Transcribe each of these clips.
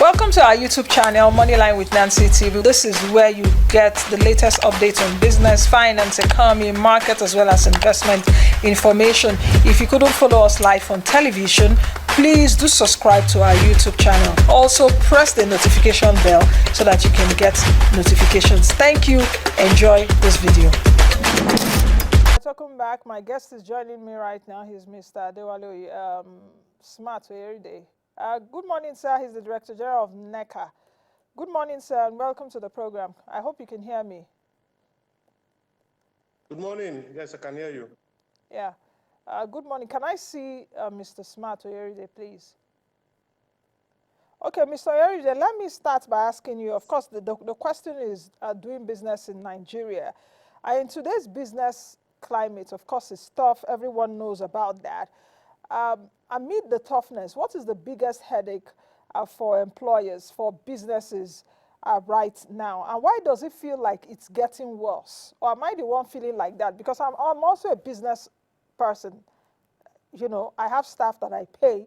Welcome to our YouTube channel, Moneyline with Nancy TV. This is where you get the latest updates on business, finance, economy, market, as well as investment information. If you couldn't follow us live on television, please do subscribe to our YouTube channel. Also, press the notification bell so that you can get notifications. Thank you. Enjoy this video. Welcome back. My guest is joining me right now. He's Mr. Adewale-Smart Oyerinde. Good morning, sir. He's the Director General of NECA. Good morning, sir, and welcome to the program. I hope you can hear me. Good morning. Yes, I can hear you. Yeah. Good morning. Can I see Mr. Smart Oyerinde, please? Okay, Mr. Oyerinde, let me start by asking you, of course, the question is doing business in Nigeria. In today's business climate, of course, it's tough. Everyone knows about that. Amid the toughness, what is the biggest headache for employers, for businesses right now? And why does it feel like it's getting worse? Or am I the one feeling like that? Because I'm also a business person. You know, I have staff that I pay.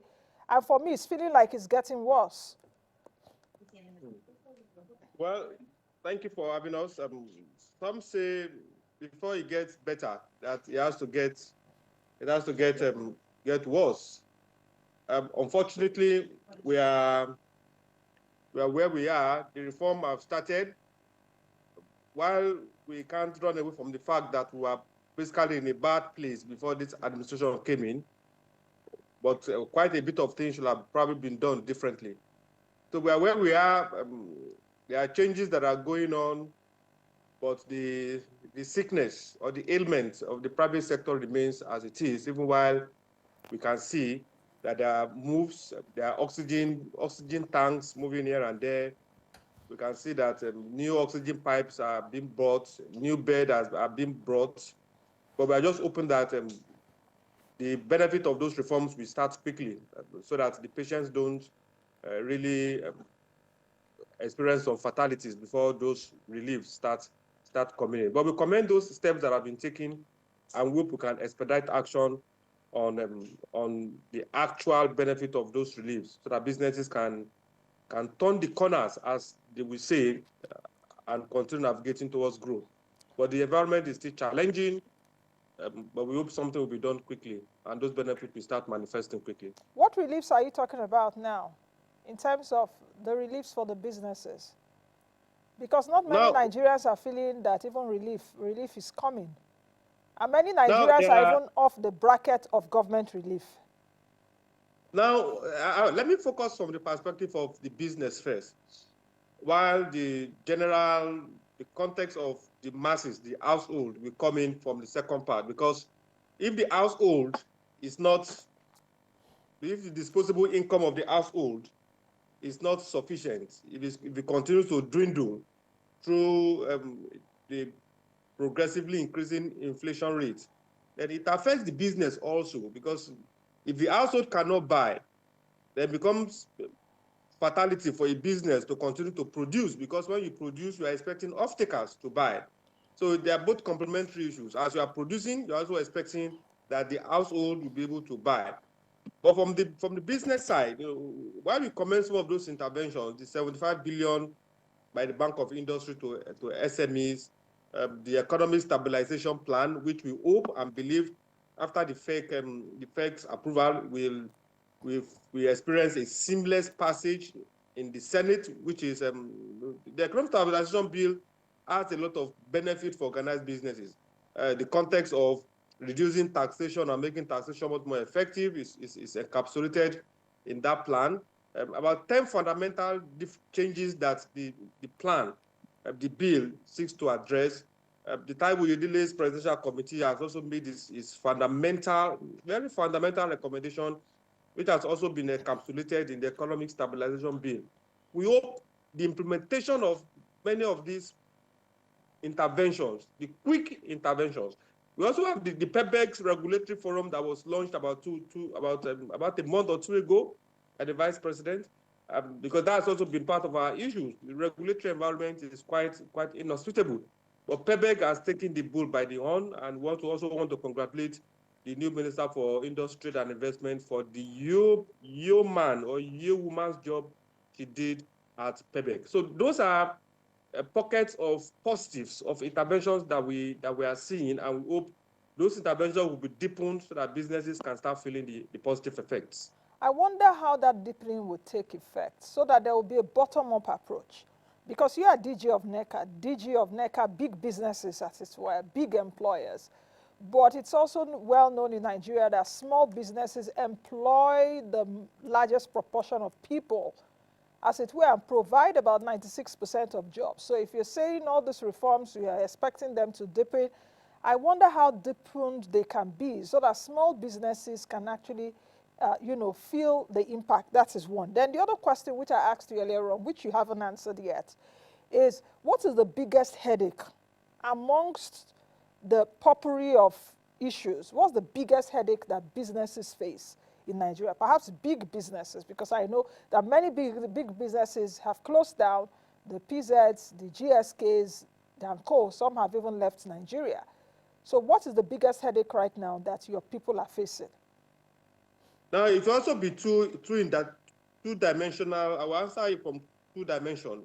And for me, it's feeling like it's getting worse. Well, thank you for having us. Some say before it gets better, that it has to get worse. Unfortunately, we are where we are. The reform have started. While we can't run away from the fact that we are basically in a bad place before this administration came in, but quite a bit of things should have probably been done differently. So we are where we are. There are changes that are going on, but the sickness or the ailment of the private sector remains as it is, even while we can see that there are moves, there are oxygen tanks moving here and there. We can see that new oxygen pipes are being brought, new beds are being brought, but we are just hoping that the benefit of those reforms will start quickly so that the patients don't really experience some fatalities before those reliefs start coming in. But we commend those steps that have been taken and hope we can expedite action on the actual benefit of those reliefs so that businesses can turn the corners, as they will say, and continue navigating towards growth. But the environment is still challenging, but we hope something will be done quickly and those benefits will start manifesting quickly. What reliefs are you talking about now in terms of the reliefs for the businesses? Because not many Nigerians are feeling that even relief is coming. And many Nigerians are even off the bracket of government relief. Now, let me focus from the perspective of the business first. While the context of the masses, the household, will come in from the second part. Because if the household is not, if the disposable income of the household is not sufficient, if it continues to dwindle through the progressively increasing inflation rate, then it affects the business also, because if the household cannot buy, then it becomes fatality for a business to continue to produce, because when you produce, you are expecting off-takers to buy. So they are both complementary issues. As you are producing, you're also expecting that the household will be able to buy. But from the business side, while we commence some of those interventions, the 75 billion by the Bank of Industry to SMEs, the economic stabilization plan, which we hope and believe after the FEC's approval we experience a seamless passage in the Senate, which is the economic stabilization bill has a lot of benefit for organized businesses. The context of reducing taxation and making taxation much more effective is encapsulated in that plan. About 10 fundamental changes that the plan, the bill, seeks to address. The Taiwo Yedile's Presidential Committee has also made its fundamental, very fundamental recommendation, which has also been encapsulated in the Economic Stabilization Bill. We hope the implementation of many of these interventions, the quick interventions. We also have the PEBEX regulatory forum that was launched about a month or two ago by the Vice President, because that's also been part of our issues. The regulatory environment is quite inhospitable. But PEBEG has taken the bull by the horn, and also want to congratulate the new Minister for Industry and Investment for the yeoman or yeowoman's job she did at PEBEC. So those are pockets of positives of interventions that we are seeing, and we hope those interventions will be deepened so that businesses can start feeling the positive effects. I wonder how that deepening would take effect so that there will be a bottom-up approach. Because you are DG of NECA, big businesses as it were, big employers. But it's also well known in Nigeria that small businesses employ the largest proportion of people, as it were, and provide about 96% of jobs. So if you're saying all these reforms, you are expecting them to deepen, I wonder how deepened they can be so that small businesses can actually feel the impact. That is one. Then the other question which I asked you earlier on, which you haven't answered yet, is what is the biggest headache amongst the potpourri of issues? What's the biggest headache that businesses face in Nigeria? Perhaps big businesses, because I know that many big businesses have closed down, the PZs, the GSKs, the Co. Some have even left Nigeria. So what is the biggest headache right now that your people are facing? Now, it will also be true in that two-dimensional. I will answer it from two dimensions.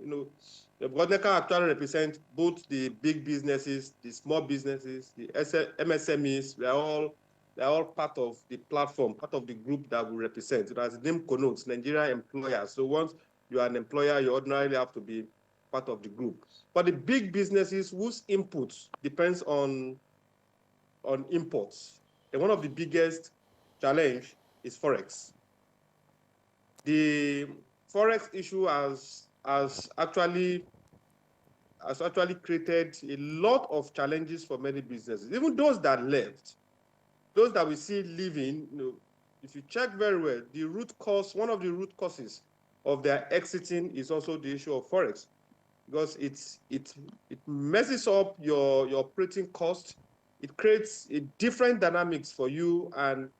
The NECA actually represents both the big businesses, the small businesses, the MSMEs. They're all part of the platform, part of the group that we represent. As the name connotes, Nigeria employers. So once you are an employer, you ordinarily have to be part of the group. But the big businesses whose inputs depends on imports, and one of the biggest challenge is Forex. The Forex issue has actually created a lot of challenges for many businesses, even those that left, those that we see leaving. If you check very well, one of the root causes of their exiting is also the issue of Forex, because it messes up your operating cost. It creates a different dynamics for you, and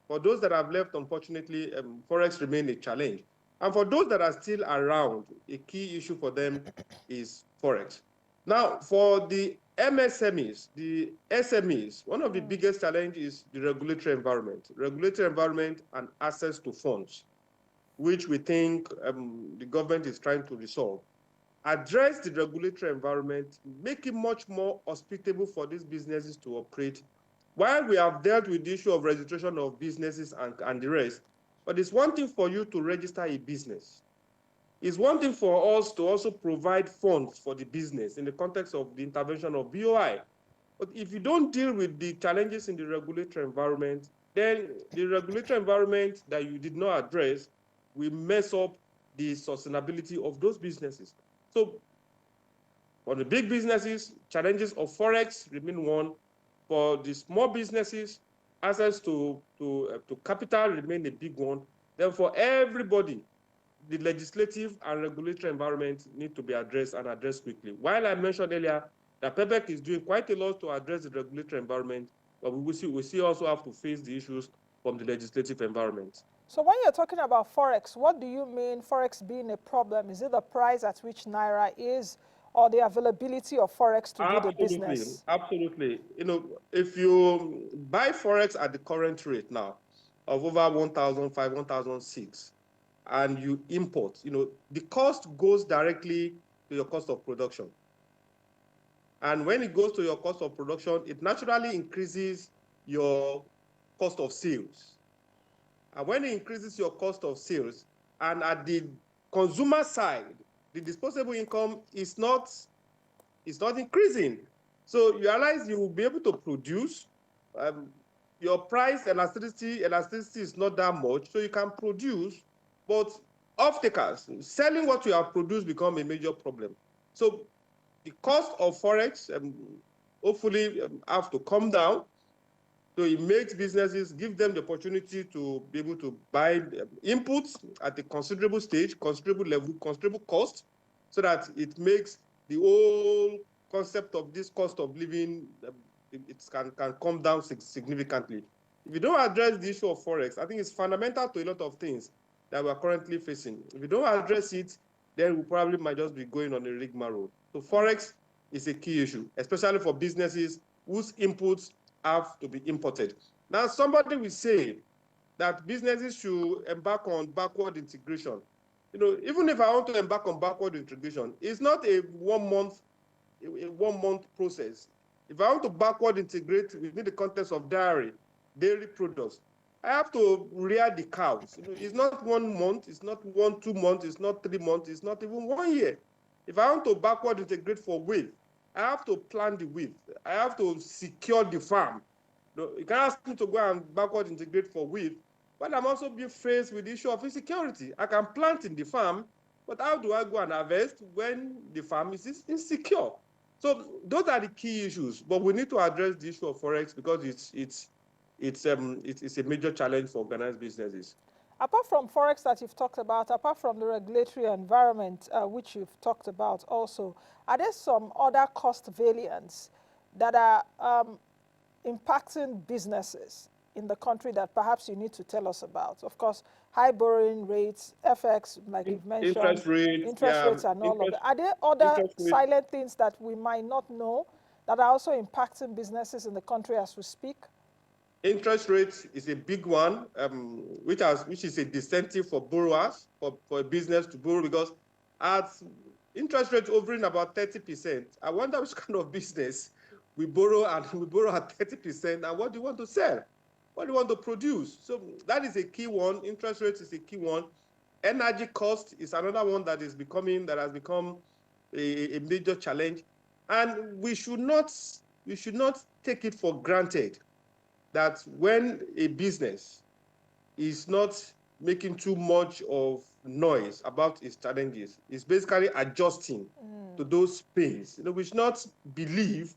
for those that have left, unfortunately, Forex remains a challenge. And for those that are still around, a key issue for them is Forex. Now, for the MSMEs, the SMEs, one of the biggest challenges is the regulatory environment and access to funds, which we think the government is trying to resolve. Address the regulatory environment, make it much more hospitable for these businesses to operate. While we have dealt with the issue of registration of businesses and the rest, but it's one thing for you to register a business. It's one thing for us to also provide funds for the business in the context of the intervention of BOI. But if you don't deal with the challenges in the regulatory environment, then the regulatory environment that you did not address will mess up the sustainability of those businesses. So for the big businesses, challenges of Forex remain one. For the small businesses, access to capital remain a big one. Then for everybody, the legislative and regulatory environment need to be addressed and addressed quickly. While I mentioned earlier that PEBEC is doing quite a lot to address the regulatory environment, but we also have to face the issues from the legislative environment. So when you're talking about Forex, what do you mean Forex being a problem? Is it the price at which Naira is, or the availability of Forex to do the business? Absolutely. If you buy Forex at the current rate now of over 1,500, 1,006, and you import, the cost goes directly to your cost of production. And when it goes to your cost of production, it naturally increases your cost of sales. And when it increases your cost of sales, and at the consumer side, the disposable income is not increasing. So you realize you will be able to produce. Your price elasticity is not that much, so you can produce, but off-takers, selling what you have produced become a major problem. So the cost of Forex hopefully have to come down. So it makes businesses, give them the opportunity to be able to buy inputs at a considerable stage, considerable level, considerable cost, so that it makes the whole concept of this cost of living, it can come down significantly. If you don't address the issue of Forex, I think it's fundamental to a lot of things that we're currently facing. If you don't address it, then we probably might just be going on a rigmarole. So Forex is a key issue, especially for businesses whose inputs have to be imported. Now, somebody will say that businesses should embark on backward integration. Even if I want to embark on backward integration, it's not a 1 month, a 1 month process. If I want to backward integrate within the context of dairy products, I have to rear the cows. It's not 1 month, it's not 2 months, it's not 3 months, it's not even 1 year. If I want to backward integrate for wheat, I have to plant the wheat. I have to secure the farm. You can ask me to go and backward integrate for wheat, but I'm also being faced with the issue of insecurity. I can plant in the farm, but how do I go and harvest when the farm is insecure? So those are the key issues, but we need to address the issue of forex because it's a major challenge for organized businesses. Apart from forex that you've talked about, apart from the regulatory environment which you've talked about also, are there some other cost variants that are impacting businesses in the country that perhaps you need to tell us about? Of course, high borrowing rates, FX, like you've mentioned, interest rates and all of that. Are there other silent things that we might not know that are also impacting businesses in the country as we speak? Interest rates is a big one, which is a disincentive for borrowers, for a business to borrow, because at interest rates hovering about 30%, I wonder which kind of business we borrow at 30%, and what do you want to sell? What do you want to produce? So that is a key one. Interest rates is a key one. Energy cost is another one that has become a major challenge. And we should not take it for granted that when a business is not making too much of noise about its challenges, it's basically adjusting to those pains. We should not believe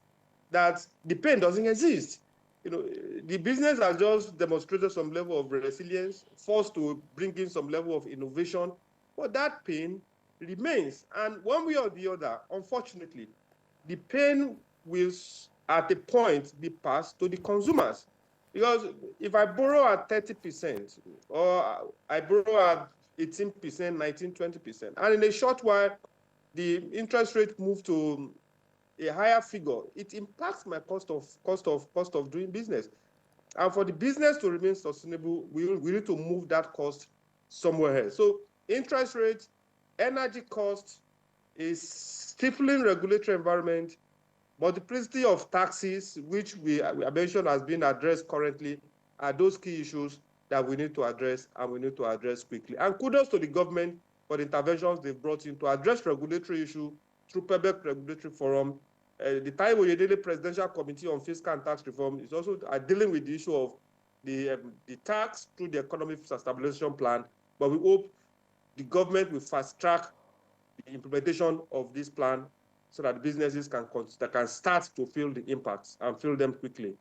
that the pain doesn't exist. The business has just demonstrated some level of resilience, forced to bring in some level of innovation, but that pain remains. And one way or the other, unfortunately, the pain will at a point be passed to the consumers. Because if I borrow at 30% or I borrow at 18%, 19, 20%, and in a short while, the interest rate moves to a higher figure, it impacts my cost of doing business. And for the business to remain sustainable, we need to move that cost somewhere else. So interest rates, energy costs, a stifling regulatory environment, multiplicity of taxes, which we mentioned has been addressed currently, are those key issues that we need to address, and we need to address quickly. And kudos to the government for the interventions they've brought in to address regulatory issue through PEBEC Regulatory Forum. The Taiwo Oyedele Presidential Committee on Fiscal and Tax Reform is also dealing with the issue of the tax through the Economic Stabilization Plan, but we hope the government will fast-track the implementation of this plan so that businesses can start to feel the impacts and feel them quickly.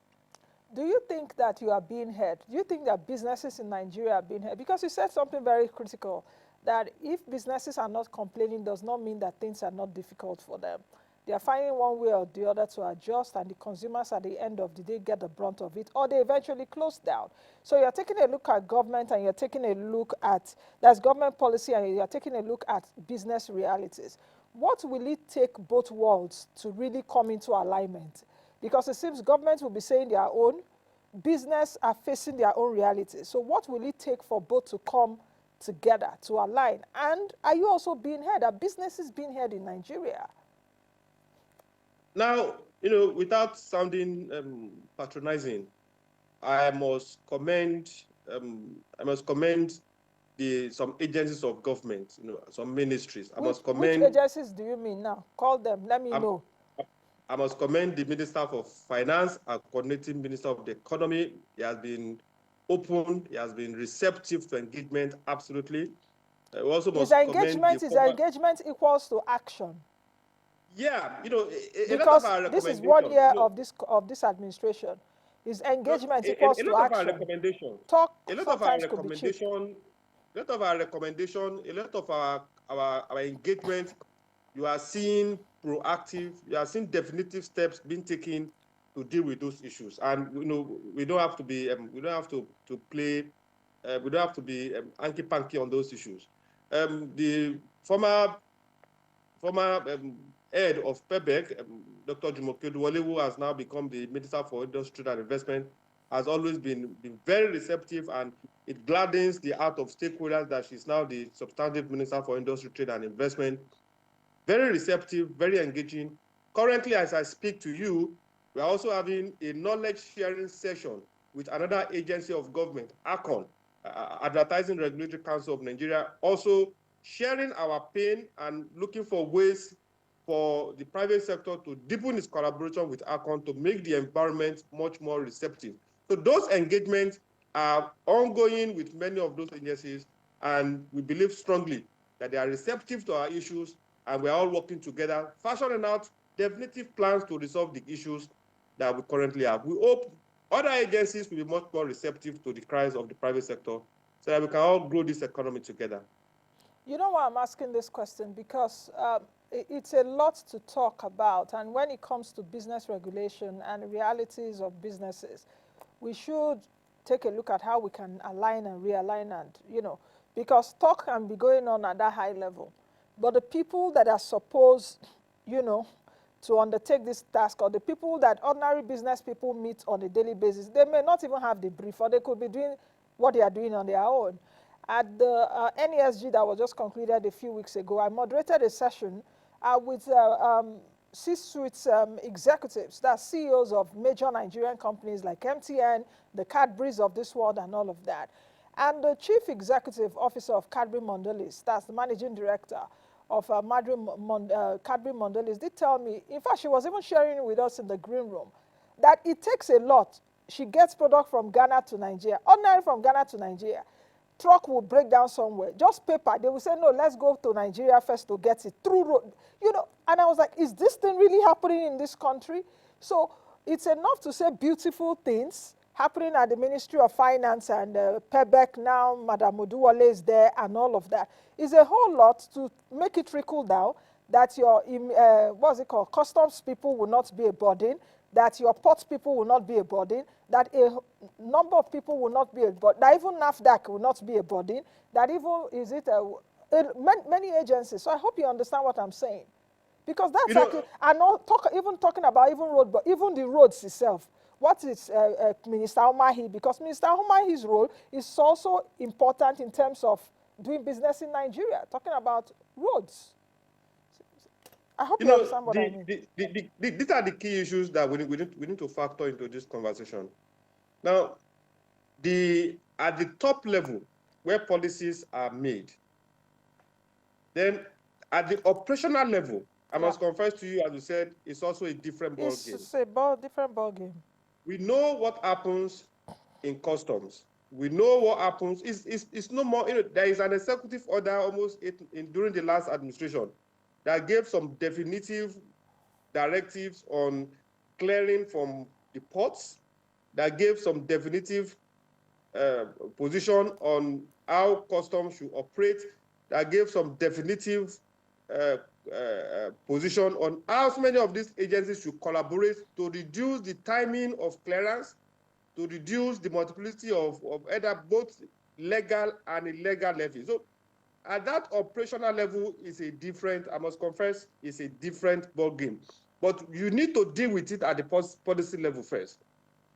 Do you think that you are being heard? Do you think that businesses in Nigeria are being heard? Because you said something very critical, that if businesses are not complaining does not mean that things are not difficult for them. They are finding one way or the other to adjust, and the consumers at the end of the day get the brunt of it, or they eventually close down. So you're taking a look at government, and you're taking a look at, that's government policy, and you're taking a look at business realities. What will it take both worlds to really come into alignment? Because it seems government will be saying their own, business are facing their own realities. So what will it take for both to come together, to align? And are you also being heard? Are businesses being heard in Nigeria? Now, without sounding patronizing, I must commend some agencies of government, some ministries. Which agencies do you mean now? Call them, let me know. I must commend the Minister for Finance and coordinating Minister of the Economy. He has been open, he has been receptive to engagement, absolutely. Also must engagement equals to action. Yeah, because this is 1 year of this administration. His engagement equals to action. Talk sometimes could be cheap. A lot of our recommendation, a lot of our engagement, you are seeing proactive, you are seeing definitive steps being taken to deal with those issues. And we don't have to be hanky-panky on those issues. The former head of PEBEC, Dr. Jumoke Adewale, who has now become the Minister for Industry and Investment, has always been very receptive, and it gladdens the heart of stakeholders that she's now the substantive Minister for Industry, Trade and Investment. Very receptive, very engaging. Currently, as I speak to you, we are also having a knowledge sharing session with another agency of government, ACON, Advertising Regulatory Council of Nigeria, also sharing our pain and looking for ways for the private sector to deepen its collaboration with ACON to make the environment much more receptive. So those engagements are ongoing with many of those agencies, and we believe strongly that they are receptive to our issues, and we're all working together, fashioning out definitive plans to resolve the issues that we currently have. We hope other agencies will be much more receptive to the cries of the private sector so that we can all grow this economy together. You know why I'm asking this question? Because it's a lot to talk about. And when it comes to business regulation and realities of businesses, we should take a look at how we can align and realign and, because talk can be going on at that high level. But the people that are supposed, to undertake this task, or the people that ordinary business people meet on a daily basis, they may not even have the brief, or they could be doing what they are doing on their own. At the NESG that was just concluded a few weeks ago, I moderated a session with C-suite executives, that's CEOs of major Nigerian companies like MTN, the Cadburys of this world, and all of that. And the chief executive officer of Cadbury Mondelez, that's the managing director of Cadbury Mondelez, did tell me, in fact, she was even sharing it with us in the green room, that it takes a lot. She gets product from Ghana to Nigeria, ordinary from Ghana to Nigeria. Truck will break down somewhere, just paper. They will say, no, let's go to Nigeria first to get it through road. And I was like, is this thing really happening in this country? So it's enough to say beautiful things happening at the Ministry of Finance and PEBEC now, Madam Adewale is there and all of that. It's a whole lot to make it trickle down that your, customs people will not be a burden, that your port people will not be a burden, that a number of people will not be a burden, that even NAFDAC will not be a burden, that even, many agencies. So I hope you understand what I'm saying. Because that's I'm not even talking about even road, but even the roads itself. What is Minister Umahi? Because Minister Umahi's role is also important in terms of doing business in Nigeria, talking about roads. I hope you understand what I mean. These are the key issues that we need to factor into this conversation. Now, at the top level, where policies are made, then at the operational level, I must confess to you, as you said, it's also a different ball game. It's a different ball game. We know what happens in customs. We know what happens. It's no more. There is an executive order almost during the last administration that gave some definitive directives on clearing from the ports, that gave some definitive position on how customs should operate, that gave some definitive position on how many of these agencies should collaborate to reduce the timing of clearance, to reduce the multiplicity of either both legal and illegal levies. So at that operational level is a different, I must confess, is a different ballgame. But you need to deal with it at the policy level first.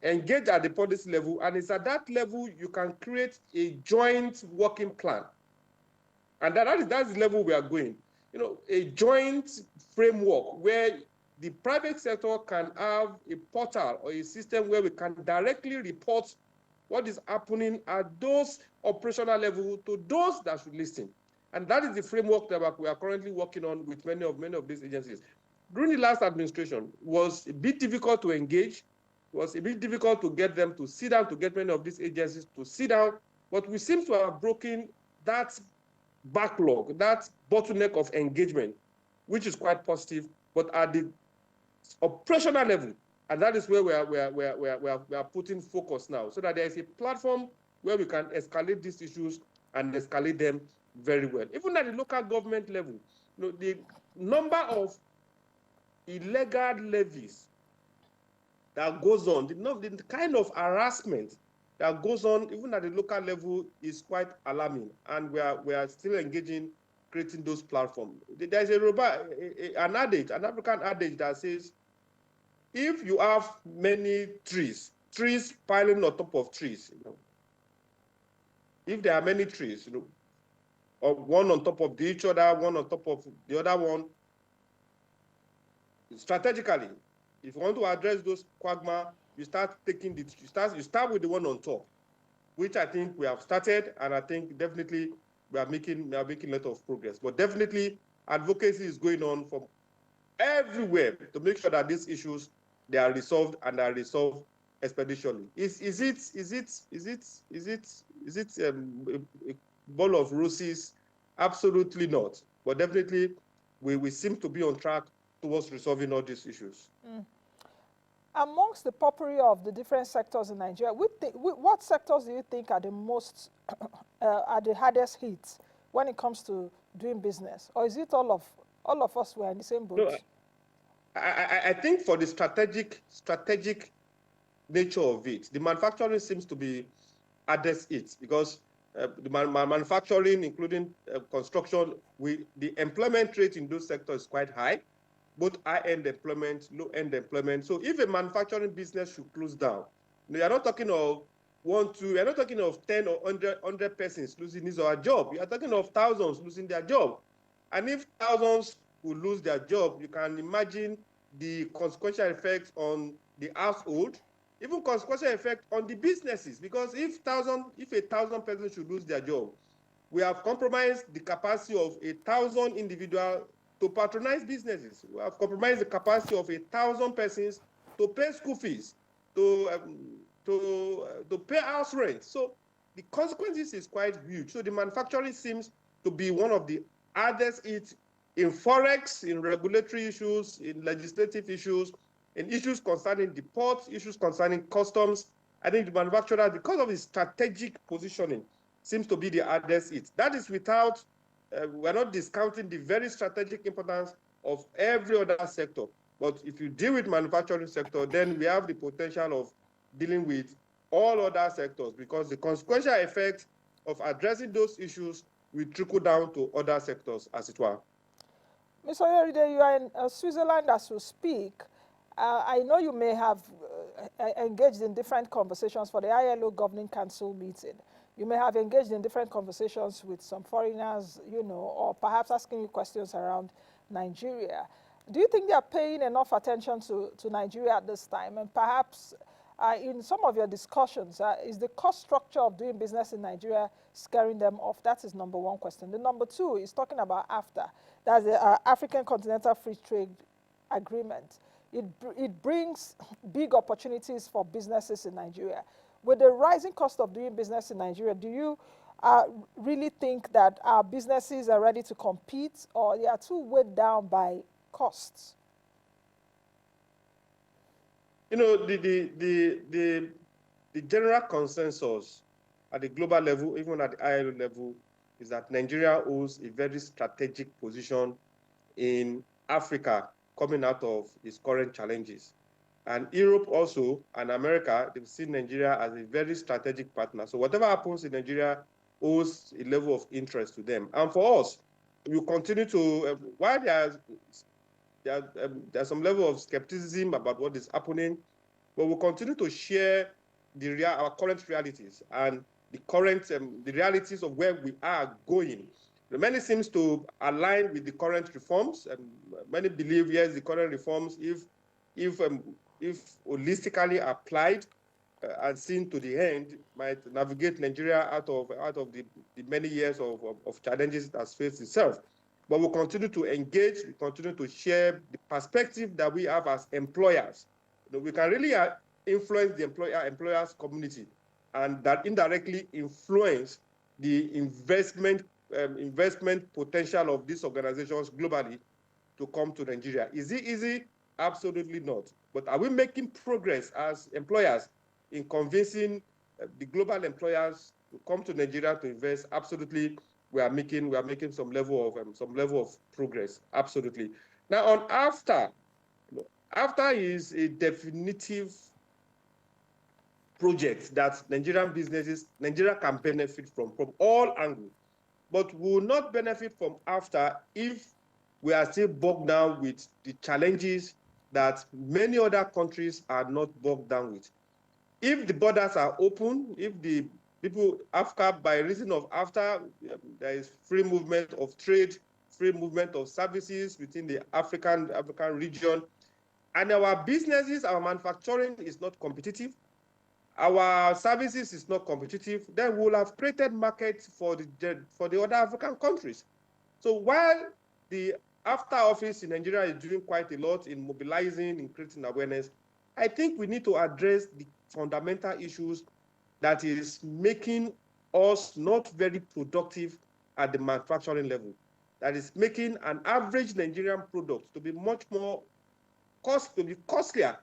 Engage at the policy level, and it's at that level you can create a joint working plan. And that's the level we are going. A joint framework where the private sector can have a portal or a system where we can directly report what is happening at those operational level to those that should listen. And that is the framework that we are currently working on with many of these agencies. During the last administration, it was a bit difficult to engage. It was a bit difficult to get them to sit down, to get many of these agencies to sit down. But we seem to have broken that backlog, that bottleneck of engagement, which is quite positive. But at the operational level, and that is where we are putting focus now, so that there is a platform where we can escalate these issues and escalate them very well. Even at the local government level, the number of illegal levies that goes on, the kind of harassment that goes on even at the local level is quite alarming, and we are still engaging creating those platforms. There's an African adage that says, if you have many trees trees piling on top of trees. If there are many trees, or one on top of each other, one on top of the other one, strategically, if you want to address those quagmire, you start with the one on top, which I think we have started, and I think definitely we are making a lot of progress. But definitely advocacy is going on from everywhere to make sure that these issues, they are resolved, and are resolved expeditiously. Is it a ball of roses? Absolutely not. But definitely we seem to be on track towards resolving all these issues. Amongst the potpourri of the different sectors in Nigeria, what sectors do you think are the most, are the hardest hit when it comes to doing business? Or is it all of us were in the same boat? No, I think for the strategic nature of it, the manufacturing seems to be hardest hit, because the manufacturing, including construction, the employment rate in those sectors is quite high, both high-end employment, low-end employment. So if a manufacturing business should close down, you're not talking of you're not talking of 10 or 100 persons losing his or her job. You're talking of thousands losing their job. And if thousands will lose their job, you can imagine the consequential effects on the household, even consequential effect on the businesses, because if 1,000 persons should lose their job, we have compromised the capacity of 1,000 individuals to patronize businesses. We have compromised the capacity of 1,000 persons to pay school fees, to pay house rent. So the consequences is quite huge. So the manufacturing seems to be one of the hardest hit in forex, in regulatory issues, in legislative issues, in issues concerning the ports, issues concerning customs. I think the manufacturer, because of its strategic positioning, seems to be the hardest hit. That is without, we're not discounting the very strategic importance of every other sector. But if you deal with manufacturing sector, then we have the potential of dealing with all other sectors, because the consequential effect of addressing those issues will trickle down to other sectors, as it were. Ms. Oyerinde, you are in Switzerland as we speak. I know you may have engaged in different conversations for the ILO Governing Council meeting. You may have engaged in different conversations with some foreigners, or perhaps asking you questions around Nigeria. Do you think they are paying enough attention to Nigeria at this time? And perhaps in some of your discussions, is the cost structure of doing business in Nigeria scaring them off? That is number one question. The number two is talking about AFTA. That's the African Continental Free Trade Agreement. It brings big opportunities for businesses in Nigeria. With the rising cost of doing business in Nigeria, do you really think that our businesses are ready to compete, or they are too weighed down by costs? The general consensus at the global level, even at the ILO level, is that Nigeria holds a very strategic position in Africa coming out of its current challenges. And Europe also, and America, they've seen Nigeria as a very strategic partner. So whatever happens in Nigeria owes a level of interest to them. And for us, we continue to, while there's some level of skepticism about what is happening, but we'll continue to share our current realities and the realities of where we are going. Many seems to align with the current reforms, and many believe, yes, the current reforms, if holistically applied and seen to the end, might navigate Nigeria out of the many years of challenges it has faced itself. But we'll continue to engage, we continue to share the perspective that we have as employers. We can really influence the employers community, and that indirectly influence the investment potential of these organizations globally to come to Nigeria. Is it easy? Absolutely not. But are we making progress as employers in convincing the global employers to come to Nigeria to invest? Absolutely. We are making some level of progress. Absolutely. Now on AFTA, AFTA is a definitive project that Nigeria can benefit from all angles, but will not benefit from AFTA if we are still bogged down with the challenges that many other countries are not bogged down with. if the borders are open, if the people, Africa, by reason of after, there is free movement of trade, free movement of services within the African region, and our businesses, our manufacturing is not competitive, our services is not competitive, then we'll have created markets for the other African countries. So while the after office in Nigeria is doing quite a lot in mobilizing, in creating awareness, I think we need to address the fundamental issues that is making us not very productive at the manufacturing level. That is making an average Nigerian product to be much more costlier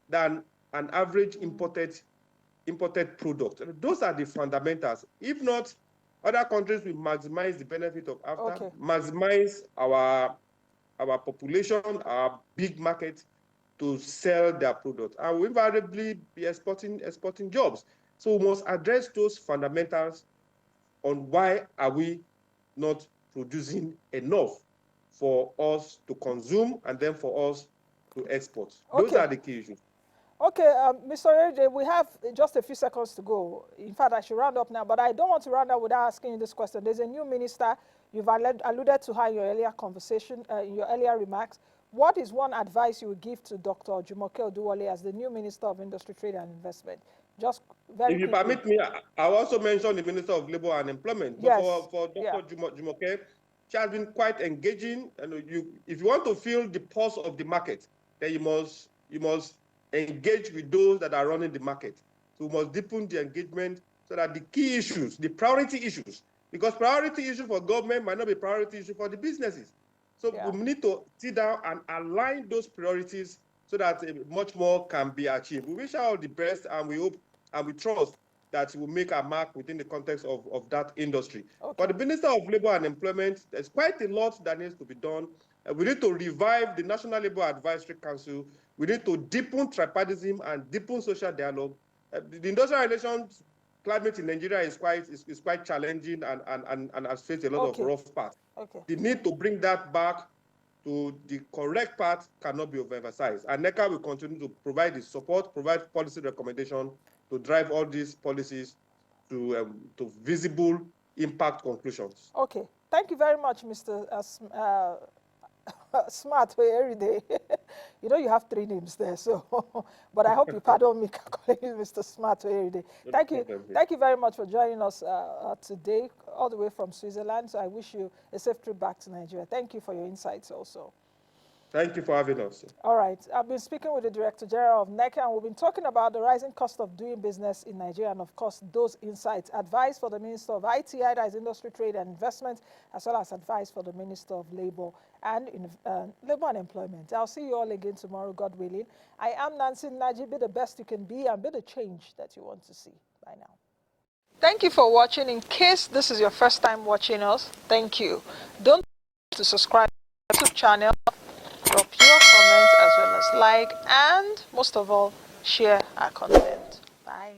than an average imported product. Those are the fundamentals. If not, other countries will maximize the benefit of AFTA, maximize our population, our big market to sell their product, and will invariably be exporting jobs. So we must address those fundamentals on why are we not producing enough for us to consume and then for us to export. Those are the key issues. Okay, Mr. Oyerinde, we have just a few seconds to go. In fact, I should round up now, but I don't want to round up without asking you this question. There's a new minister. You've alluded to her in your earlier conversation, in your earlier remarks. What is one advice you would give to Dr. Jumoke Odewale as the new Minister of Industry, Trade and Investment? Just very quickly. If you permit me, I'll also mention the Minister of Labor and Employment. Yes. For Dr. Jumoke, she has been quite engaging. And if you want to feel the pulse of the market, then you must engage with those that are running the market. So we must deepen the engagement so that the key issues, the priority issues, because priority issue for government might not be priority issue for the businesses. So we need to sit down and align those priorities so that much more can be achieved. We wish her all the best, and we hope and we trust that we will make a mark within the context of that industry. For the Minister of Labor and Employment, there's quite a lot that needs to be done. We need to revive the National Labor Advisory Council. We need to deepen tripartism and deepen social dialogue. The industrial relations climate in Nigeria is quite challenging and has faced a lot of rough paths. The need to bring that back to the correct path cannot be overemphasized. And NECA will continue to provide the support, provide policy recommendation to drive all these policies to visible impact conclusions. Okay. Thank you very much, Mr. Smart Oyerinde. You know you have 3 names there, so but I hope you pardon me calling you Mr. Smart Oyerinde. Thank you very much for joining us today, all the way from Switzerland. So I wish you a safe trip back to Nigeria. Thank you for your insights also. Thank you for having us. All right. I've been speaking with the Director General of NECA, and we've been talking about the rising cost of doing business in Nigeria, and of course, those insights. Advice for the Minister of ITI, that is Industry, Trade and Investment, as well as advice for the Minister of Labor and Employment. I'll see you all again tomorrow, God willing. I am Nancy Naji. Be the best you can be and be the change that you want to see. Bye now. Thank you for watching. In case this is your first time watching us, thank you. Don't forget to subscribe to the channel, drop your comments as well as like, and most of all, share our content. Bye.